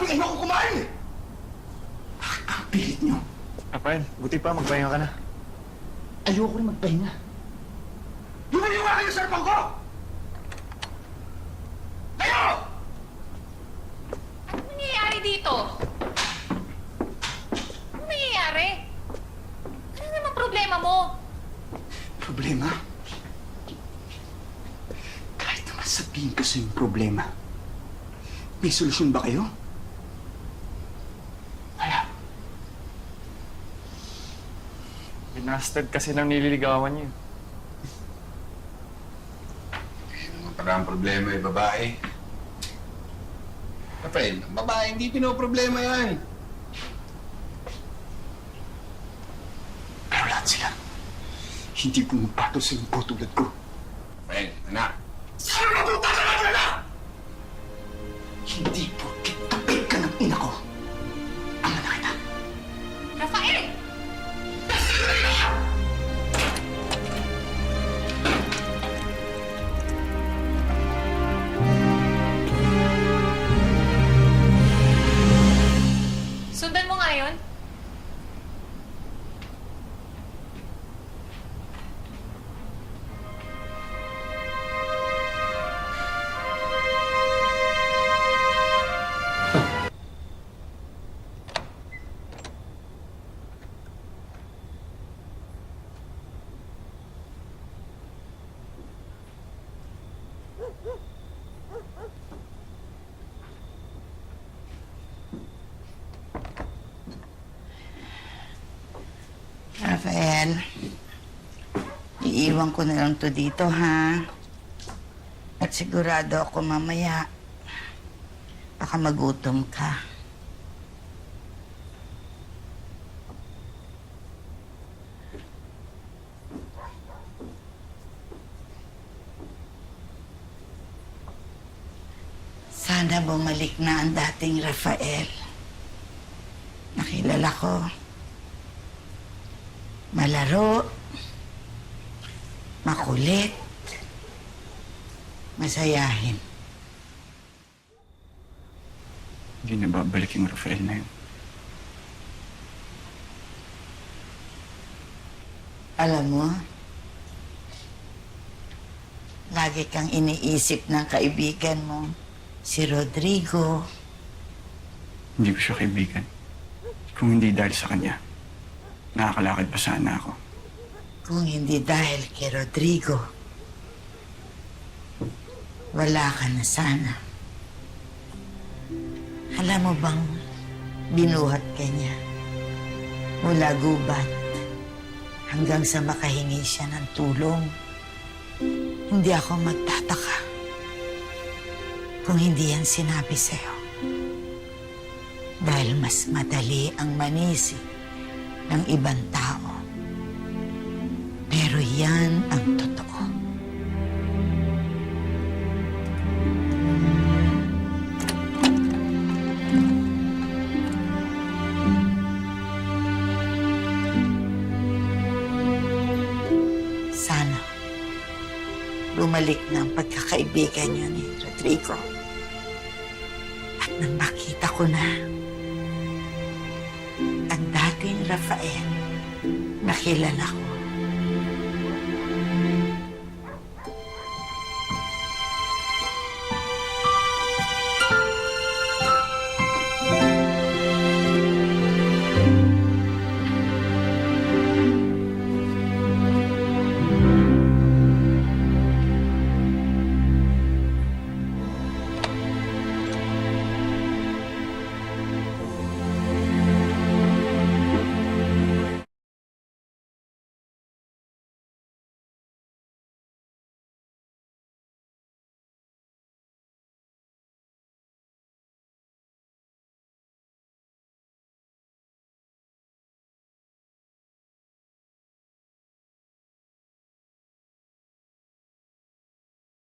Sabi kayo ako kumain eh! Bakit ang pilit nyo? Rafael, buti pa, magpahinga ka na. Ayoko rin magpahinga. Lumayo nga kayo sa harapan ko! Kayo! Ano nangyayari dito? Ano nangyayari? Ano naman problema mo? Problema? Kahit naman sabihin ko sa yung problema, may solusyon ba kayo? Wala. Binastard kasi ng nililigawan niya. Para ang problema ay babae. Rafael, ang babae hindi pinoproblema yan. Pero lahat sila, hindi pumapato sa yung tulad ko. Rafael, anak. Saan matuta sa kanila? Hindi porket kapit ka ng ina ko. Ang anak kita. Rafael! Sundan mo nga yun? Rafael, iiwan ko na lang to dito, ha? At sigurado ako mamaya, baka magutom ka. Sana bumalik na ang dating Rafael. Nakilala ko. Malaro, makulit, masayahin. Hindi na babalik yung Rafael na yun. Alam mo, lagi kang iniisip ng kaibigan mo, si Rodrigo. Hindi ko siya kaibigan. Kung hindi dahil sa kanya, nakakalakad pa sana ako. Kung hindi dahil kay Rodrigo, wala ka na sana. Alam mo bang binuhat ka niya mula gubat hanggang sa makahingi siya ng tulong? Hindi ako magtataka kung hindi yan sinabi sa'yo. Dahil mas madali ang manisi ng ibang tao. Pero yan ang totoo. Sana bumalik na ang pagkakaibigan niyo ni Rodrigo. At nang makita ko na ang dating Rafael na kilala ko,